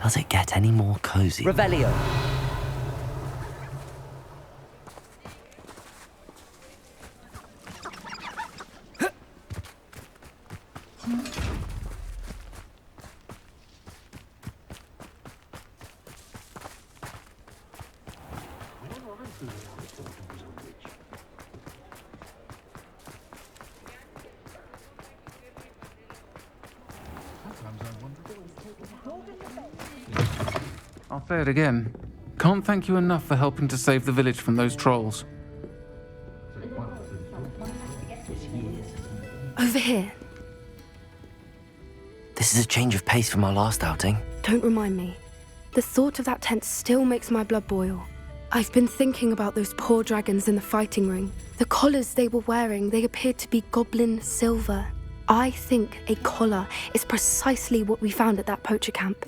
Does it get any more cozy? Revelio. I'll say it again. Can't thank you enough for helping to save the village from those trolls. Over here. This is a change of pace from our last outing. Don't remind me. The thought of that tent still makes my blood boil. I've been thinking about those poor dragons in the fighting ring. The collars they were wearing, they appeared to be goblin silver. I think a collar is precisely what we found at that poacher camp.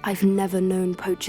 I've never known poachers.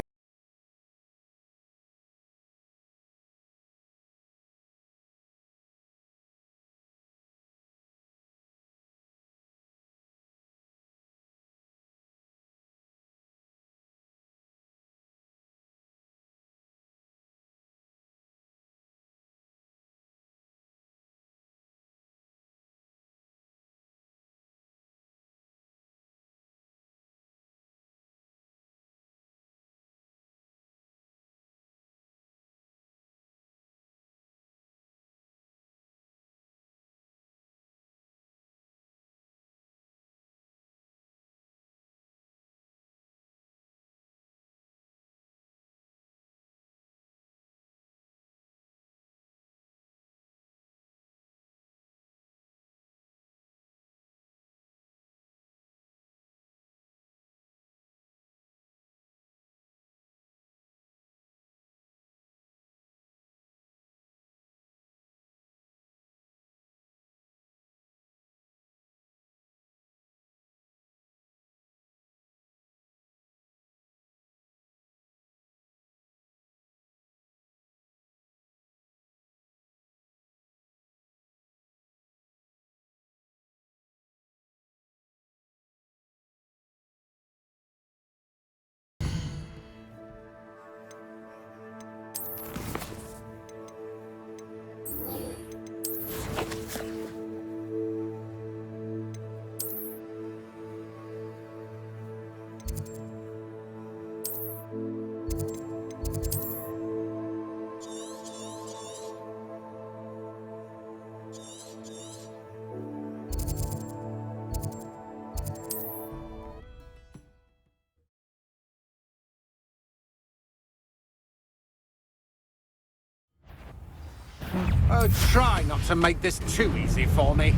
Oh, try not to make this too easy for me.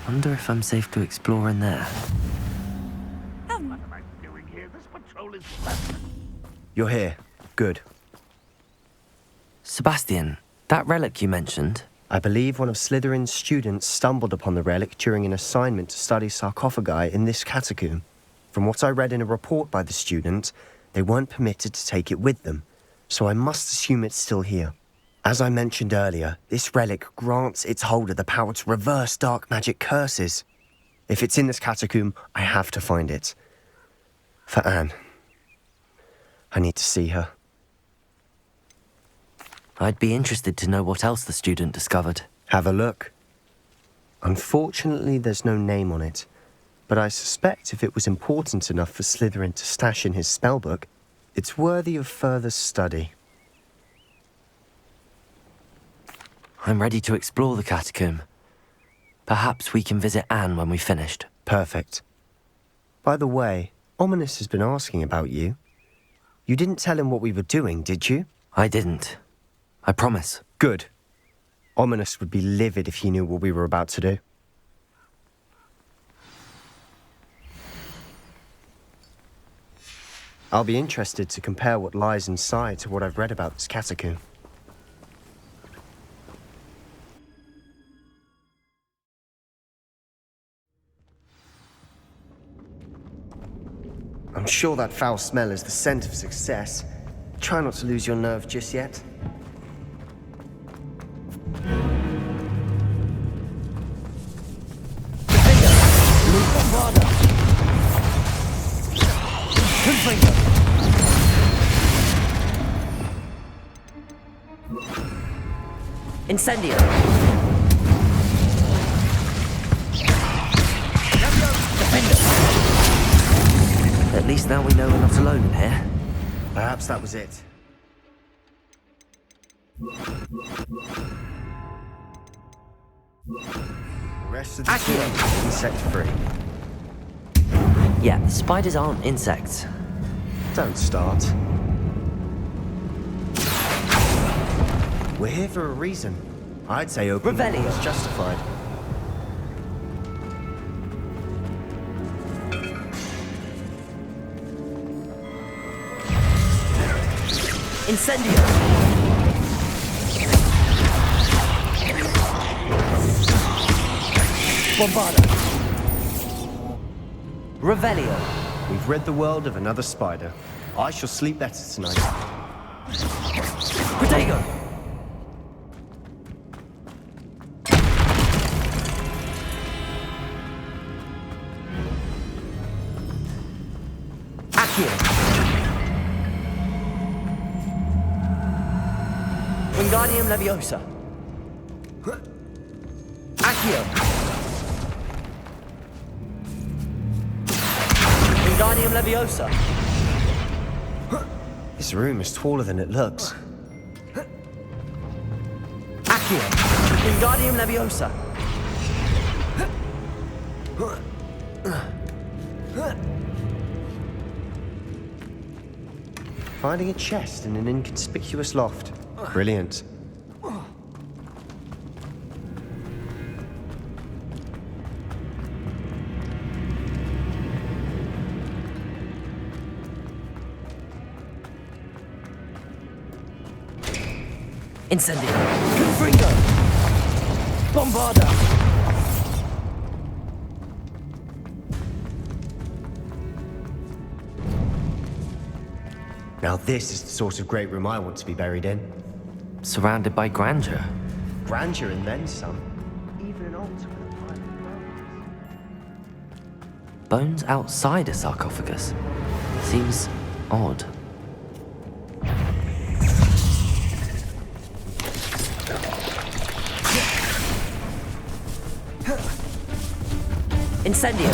Wonder if I'm safe to explore in there. What am I doing here? This patrol is... You're here. Good. Sebastian, that relic you mentioned. I believe one of Slytherin's students stumbled upon the relic during an assignment to study sarcophagi in this catacomb. From what I read in a report by the student, they weren't permitted to take it with them, so I must assume it's still here. As I mentioned earlier, this relic grants its holder the power to reverse dark magic curses. If it's in this catacomb, I have to find it. For Anne. I need to see her. I'd be interested to know what else the student discovered. Have a look. Unfortunately, there's no name on it, but I suspect if it was important enough for Slytherin to stash in his spellbook, it's worthy of further study. I'm ready to explore the catacomb. Perhaps we can visit Anne when we've finished. Perfect. By the way, Ominous has been asking about you. You didn't tell him what we were doing, did you? I didn't. I promise. Good. Ominous would be livid if he knew what we were about to do. I'll be interested to compare what lies inside to what I've read about this catacomb. I'm sure that foul smell is the scent of success. Try not to lose your nerve just yet. Incendio! At least now we know we're not alone in here. Perhaps that was it. The rest of the team is insect-free. Yeah, spiders aren't insects. Don't start. We're here for a reason. I'd say opening the door is justified. Incendio! Bombarda! Revelio! We've rid the world of another spider. I shall sleep better tonight. Protego! Accio! Wingardium Leviosa! Accio! Wingardium Leviosa! This room is taller than it looks. Accio! Wingardium Leviosa! Finding a chest in an inconspicuous loft. Brilliant. Incendio! Confringo! Bombarda! Now this is the sort of great room I want to be buried in. Surrounded by grandeur. Grandeur and then some. Even an altar with a pile of bones. Bones outside a sarcophagus. Seems odd. Incendio!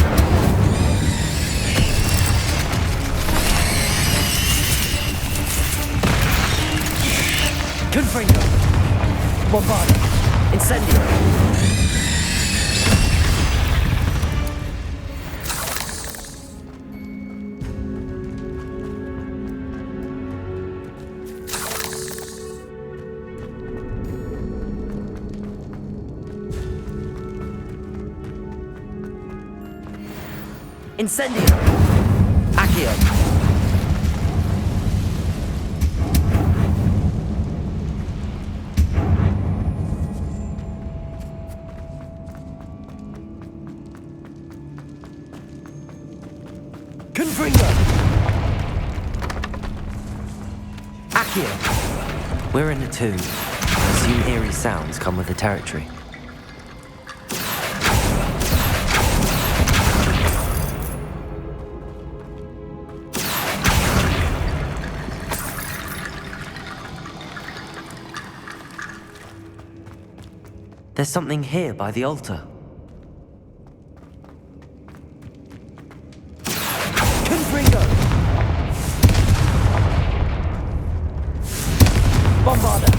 Confringo! Bombarda! Incendio! Incendio! Accio! Confringo! Accio! We're in a tomb. I assume eerie sounds come with the territory. There's something here by the altar. Confringo! Bombarda!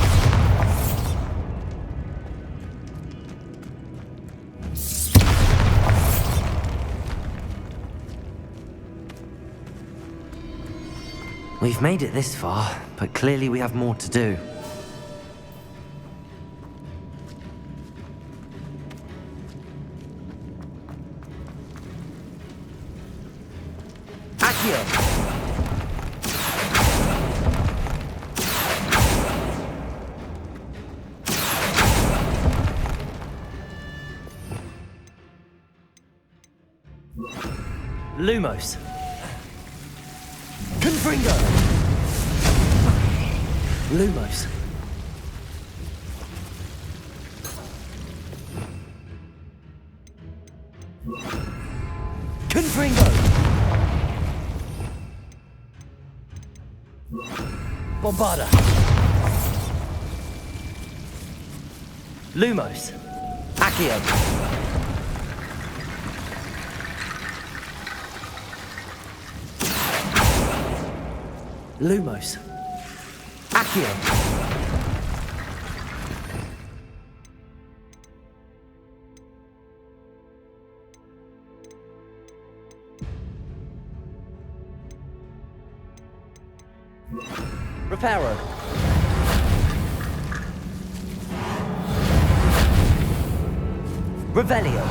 We've made it this far, but clearly we have more to do. Lumos. Confringo. Lumos. Confringo. Bombarda. Lumos. Accio. Lumos. Accio. Reparo. Revelio.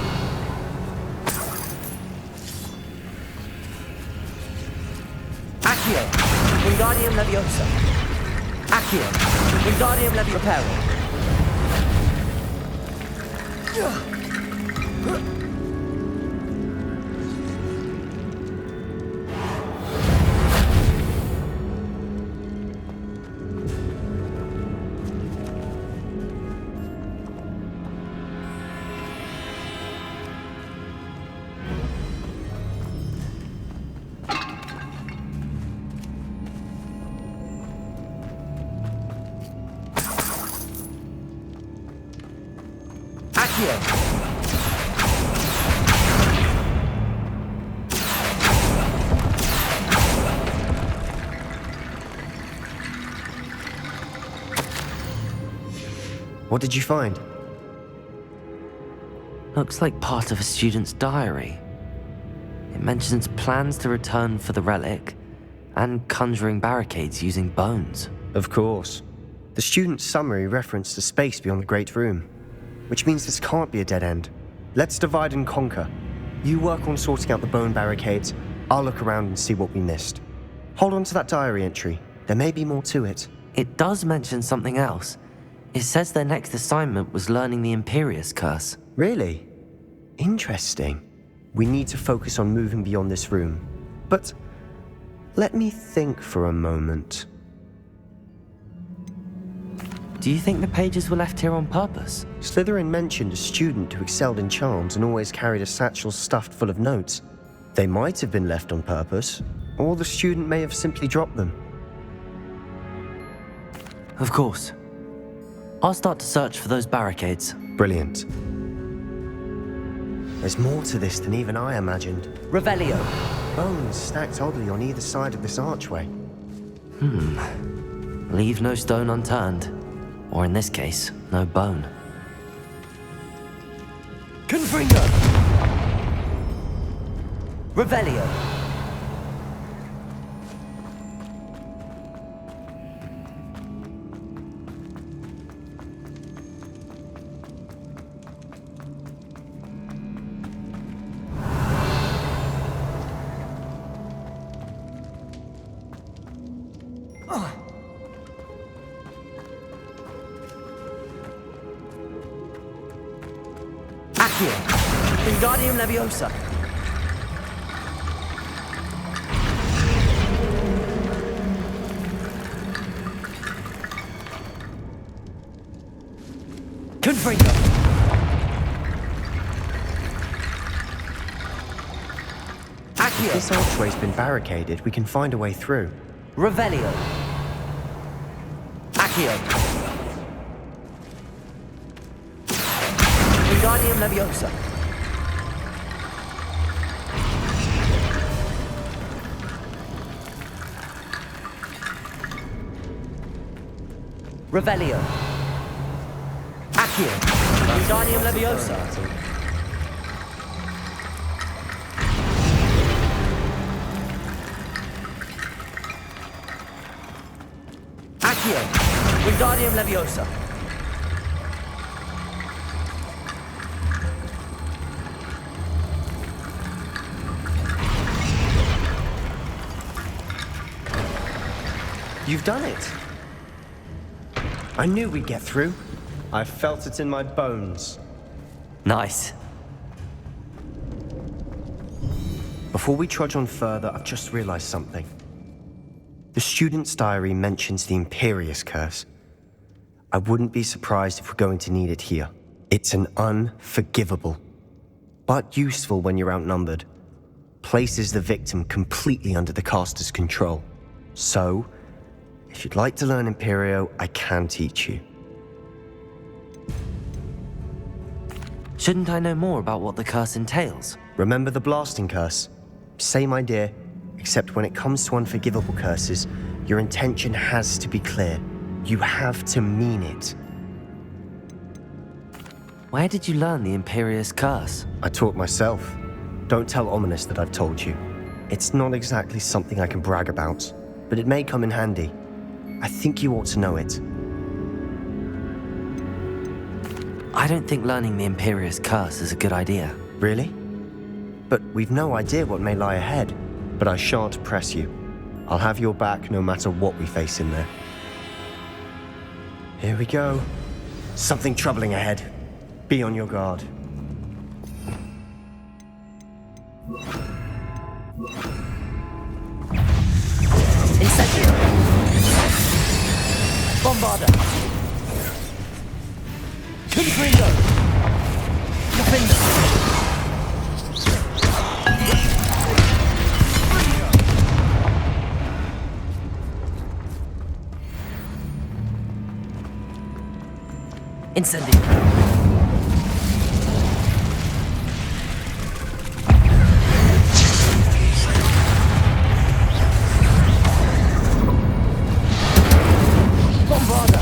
Accio. Wingardium Leviosa. Accio. Wingardium Leviosa. What did you find? Looks like part of a student's diary. It mentions plans to return for the relic and conjuring barricades using bones. Of course. The student's summary referenced a space beyond the Great Room, which means this can't be a dead end. Let's divide and conquer. You work on sorting out the bone barricades, I'll look around and see what we missed. Hold on to that diary entry. There may be more to it. It does mention something else. It says their next assignment was learning the Imperius Curse. Really? Interesting. We need to focus on moving beyond this room. But let me think for a moment. Do you think the pages were left here on purpose? Slytherin mentioned a student who excelled in charms and always carried a satchel stuffed full of notes. They might have been left on purpose, or the student may have simply dropped them. Of course. I'll start to search for those barricades. Brilliant. There's more to this than even I imagined. Revelio. Bones stacked oddly on either side of this archway. Leave no stone unturned. Or in this case, no bone. Confringo. Revelio. Accio. Wingardium Leviosa. Confringo. Accio. This archway's been barricaded. We can find a way through. Revelio. Accio. Wingardium Leviosa. Revelio. Accio. Wingardium Leviosa. Accio. Wingardium Leviosa. You've done it. I knew we'd get through. I felt it in my bones. Nice. Before we trudge on further, I've just realized something. The student's diary mentions the Imperious Curse. I wouldn't be surprised if we're going to need it here. It's an unforgivable, but useful when you're outnumbered. Places the victim completely under the caster's control. So, if you'd like to learn Imperio, I can teach you. Shouldn't I know more about what the curse entails? Remember the blasting curse? Same idea, except when it comes to unforgivable curses, your intention has to be clear. You have to mean it. Where did you learn the Imperious Curse? I taught myself. Don't tell Ominous that I've told you. It's not exactly something I can brag about, but it may come in handy. I think you ought to know it. I don't think learning the Imperious Curse is a good idea. Really? But we've no idea what may lie ahead. But I shan't press you. I'll have your back no matter what we face in there. Here we go. Something troubling ahead. Be on your guard. Incendio! Bombarda! Confringo! Defender! Incendio! Bombarda!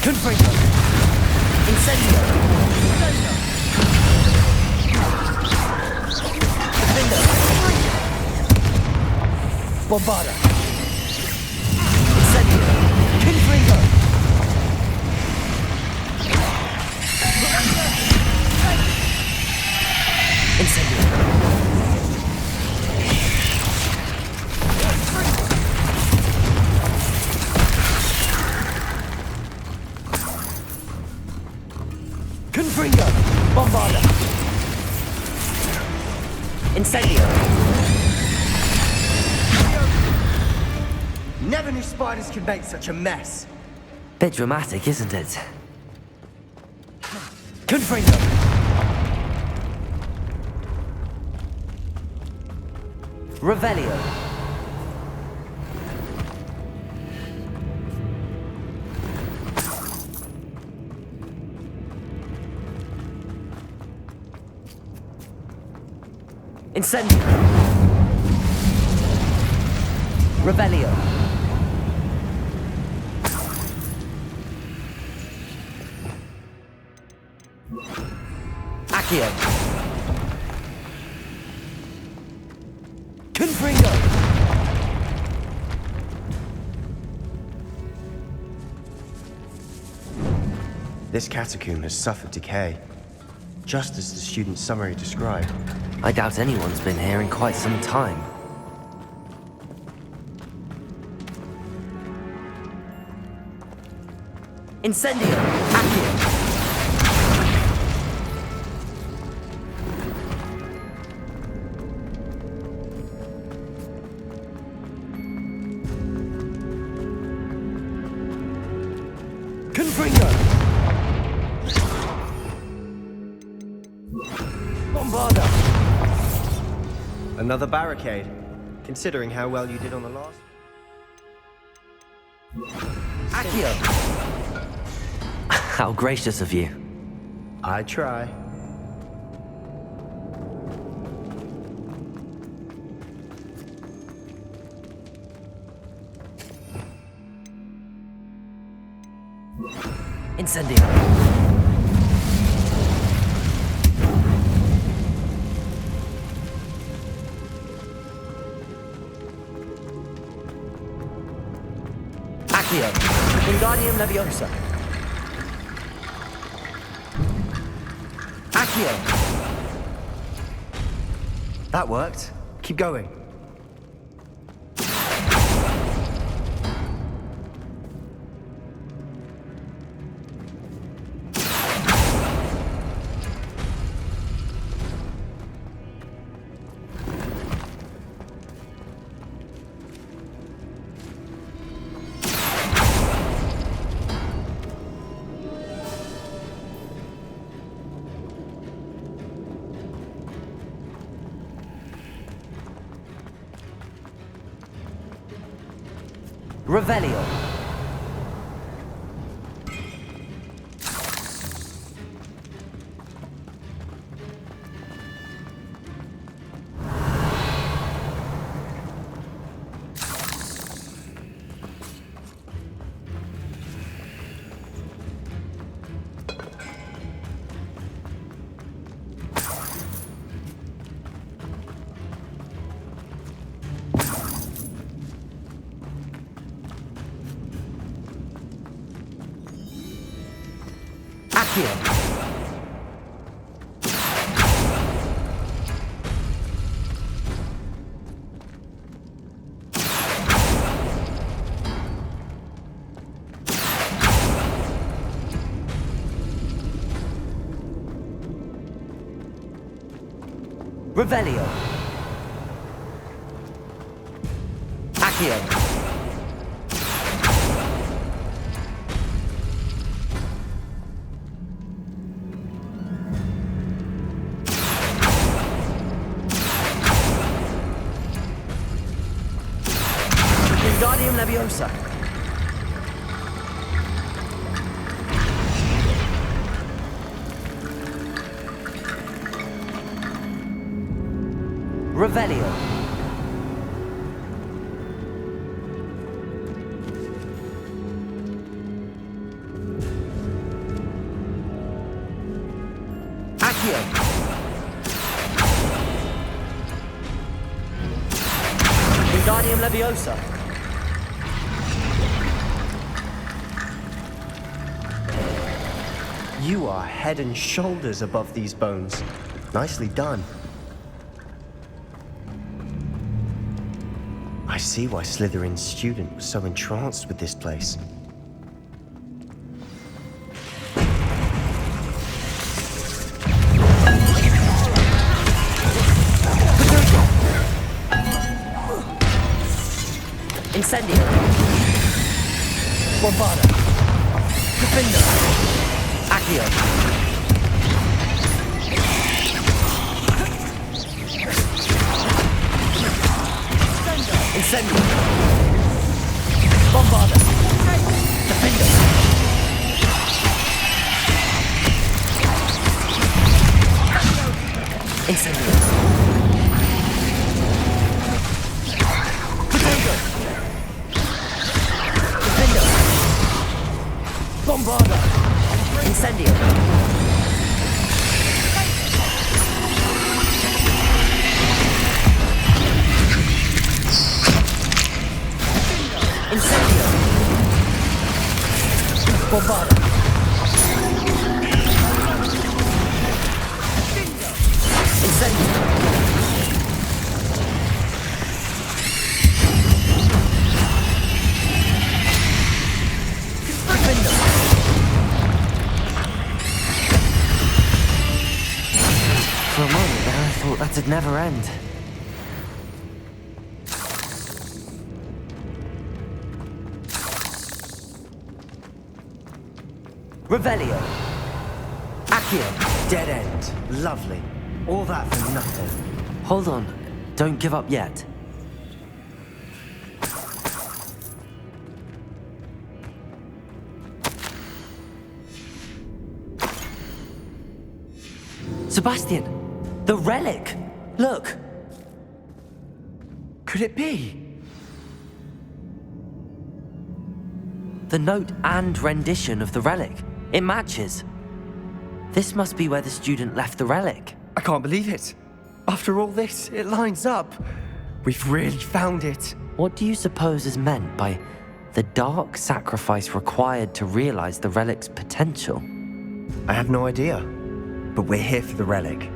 Confringo! Incendio! Defender! Bombarda! Incendio! Confringo! Incendio! Confringo! Bombarda! Incendio! Never knew spiders could make such a mess. Bit dramatic, isn't it? Confringo! Revelio! Incendio! Revelio! Accio! Confringo! This catacomb has suffered decay, just as the student's summary described. I doubt anyone's been here in quite some time. Incendio! Accio! Confringo! Bombarda! Another barricade, considering how well you did on the last. Accio! How gracious of you. I try. Incendio! Accio! Wingardium Leviosa! Accio! That worked. Keep going. Revelio. Accio. Revelio. Accio. Wingardium Leviosa. Revelio. Accio. Wingardium Leviosa. You are head and shoulders above these bones. Nicely done. I see why Slytherin's student was so entranced with this place. Incendio. Bombarda. Defender. Accio. Incendio. Bombarda. Defender. Incendio. Defender. Defender. Bombarda. Incendio. Incendio. Bombarda. Incendio. Defender. For a moment there, I thought that'd never end. Revelio. Accio. Dead end. Lovely. All that for nothing. Hold on. Don't give up yet. Sebastian! The relic! Look! Could it be? The note and rendition of the relic. It matches. This must be where the student left the relic. I can't believe it. After all this, it lines up. We've really found it. What do you suppose is meant by the dark sacrifice required to realize the relic's potential? I have no idea. But we're here for the relic.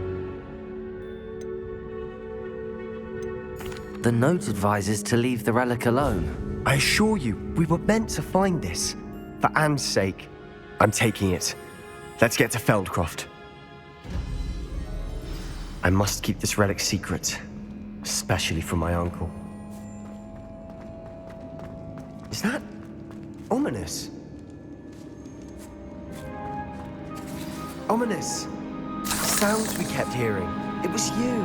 The note advises to leave the relic alone. I assure you, we were meant to find this. For Anne's sake. I'm taking it. Let's get to Feldcroft. I must keep this relic secret. Especially from my uncle. Is that ominous? Ominous. Sounds we kept hearing. It was you.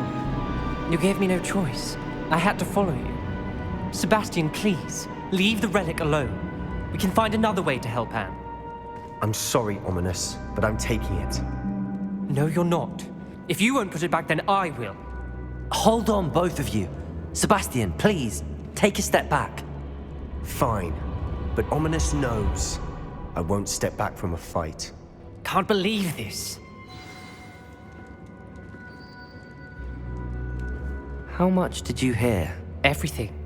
You gave me no choice. I had to follow you. Sebastian, please. Leave the relic alone. We can find another way to help Anne. I'm sorry, Ominous, but I'm taking it. No, you're not. If you won't put it back, then I will. Hold on, both of you. Sebastian, please, take a step back. Fine, but Ominous knows I won't step back from a fight. Can't believe this. How much did you hear? Everything.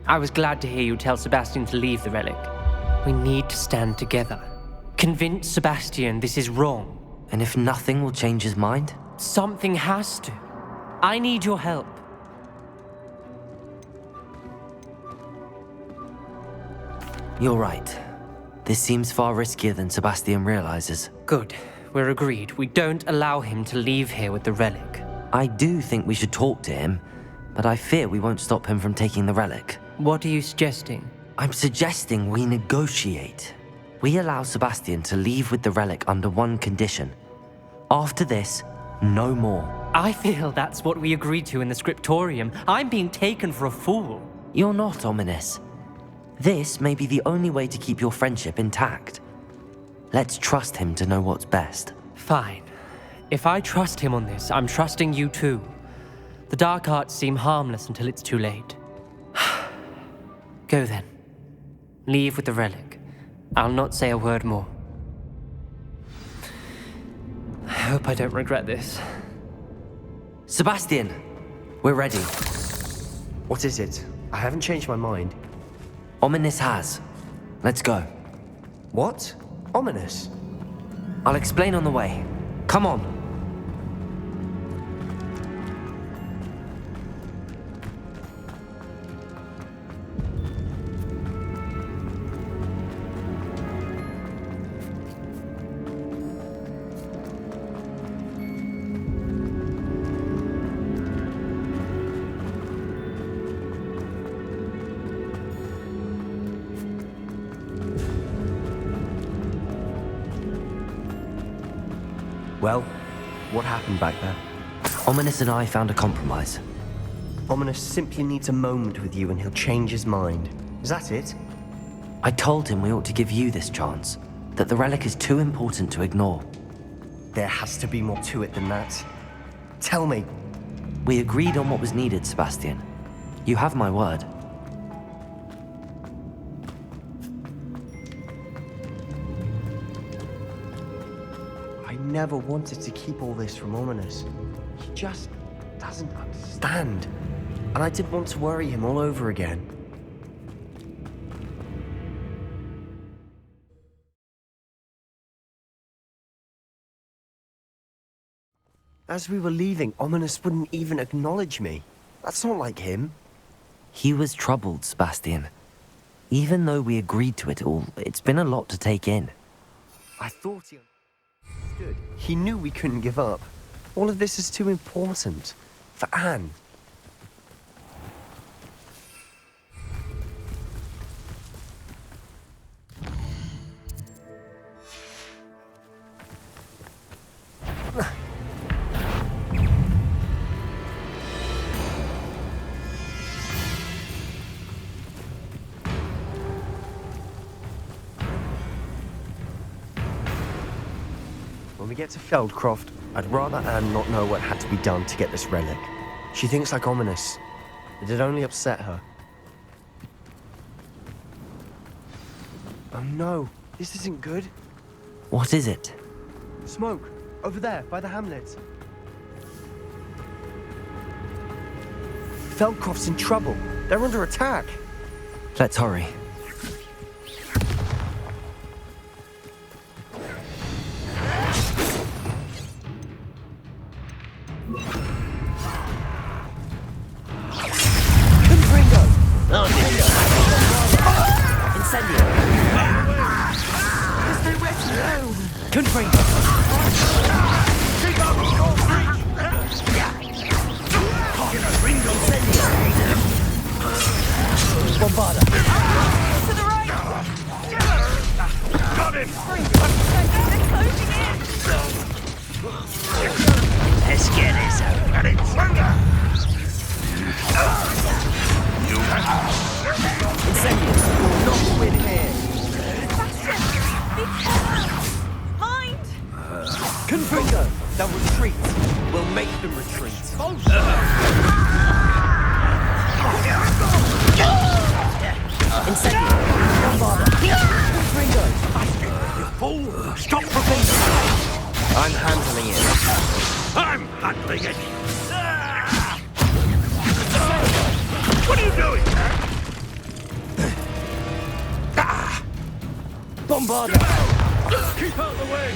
I was glad to hear you tell Sebastian to leave the relic. We need to stand together. Convince Sebastian this is wrong. And if nothing will change his mind? Something has to. I need your help. You're right. This seems far riskier than Sebastian realizes. Good. We're agreed. We don't allow him to leave here with the relic. I do think we should talk to him, but I fear we won't stop him from taking the relic. What are you suggesting? I'm suggesting we negotiate. We allow Sebastian to leave with the relic under one condition. After this, no more. I feel that's what we agreed to in the scriptorium. I'm being taken for a fool. You're not, Ominous. This may be the only way to keep your friendship intact. Let's trust him to know what's best. Fine. If I trust him on this, I'm trusting you too. The dark arts seem harmless until it's too late. Go then. Leave with the relic. I'll not say a word more. I hope I don't regret this. Sebastian, we're ready. What is it? I haven't changed my mind. Ominous has. Let's go. What? Ominous? I'll explain on the way. Come on. Well, what happened back there? Ominous and I found a compromise. Ominous simply needs a moment with you and he'll change his mind. Is that it? I told him we ought to give you this chance, that the relic is too important to ignore. There has to be more to it than that. Tell me. We agreed on what was needed, Sebastian. You have my word. I never wanted to keep all this from Ominous. He just doesn't understand. And I didn't want to worry him all over again. As we were leaving, Ominous wouldn't even acknowledge me. That's not like him. He was troubled, Sebastian. Even though we agreed to it all, it's been a lot to take in. I thought he understood. He knew we couldn't give up. All of this is too important. For Anne. When we get to Feldcroft, I'd rather Anne not know what had to be done to get this relic. She thinks like Ominous. It'd only upset her. Oh no, this isn't good. What is it? Smoke, over there, by the hamlet. Feldcroft's in trouble. They're under attack. Let's hurry. Let's get this out. Incendio! They'll retreat. We'll make them retreat. Incendio. Bombarda. Ringo. You fool! Stop provoking! I'm handling it. I'm handling it! What are you doing? Bombarda. Keep out of the way!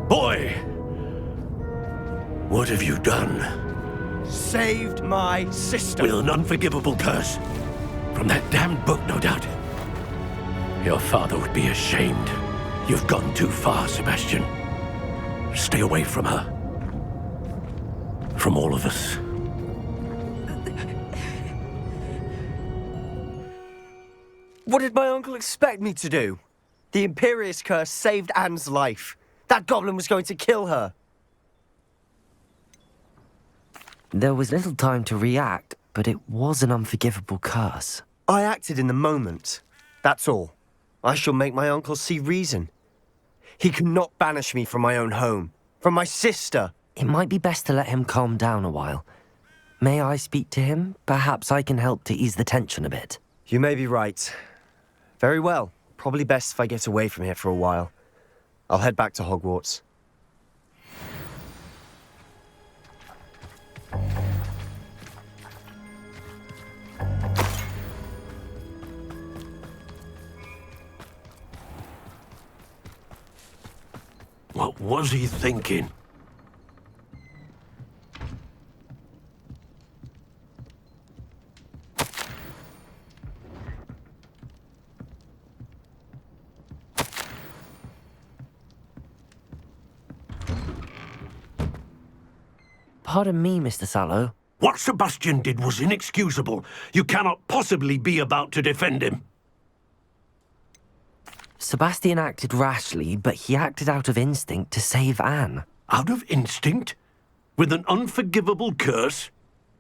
Boy! What have you done? Saved my sister. With an unforgivable curse. From that damned book, no doubt. Your father would be ashamed. You've gone too far, Sebastian. Stay away from her. From all of us. What did my uncle expect me to do? The Imperious curse saved Anne's life. That goblin was going to kill her. There was little time to react, but it was an unforgivable curse. I acted in the moment. That's all. I shall make my uncle see reason. He cannot banish me from my own home, from my sister. It might be best to let him calm down a while. May I speak to him? Perhaps I can help to ease the tension a bit. You may be right. Very well. Probably best if I get away from here for a while. I'll head back to Hogwarts. What was he thinking? Pardon me, Mr. Sallow. What Sebastian did was inexcusable. You cannot possibly be about to defend him. Sebastian acted rashly, but he acted out of instinct to save Anne. Out of instinct? With an unforgivable curse?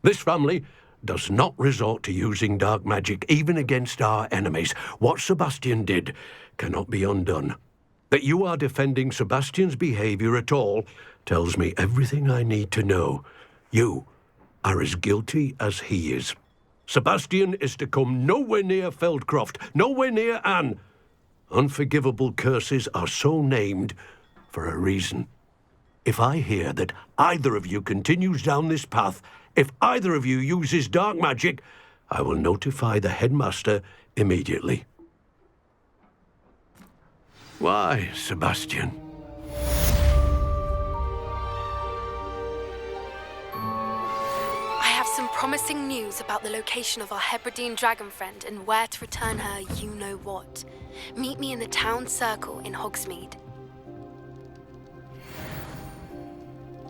This family does not resort to using dark magic even against our enemies. What Sebastian did cannot be undone. That you are defending Sebastian's behavior at all tells me everything I need to know. You are as guilty as he is. Sebastian is to come nowhere near Feldcroft, nowhere near Anne. Unforgivable curses are so named for a reason. If I hear that either of you continues down this path, if either of you uses dark magic, I will notify the headmaster immediately. Why, Sebastian? I have some promising news about the location of our Hebridean dragon friend and where to return her you-know-what. Meet me in the town circle in Hogsmeade.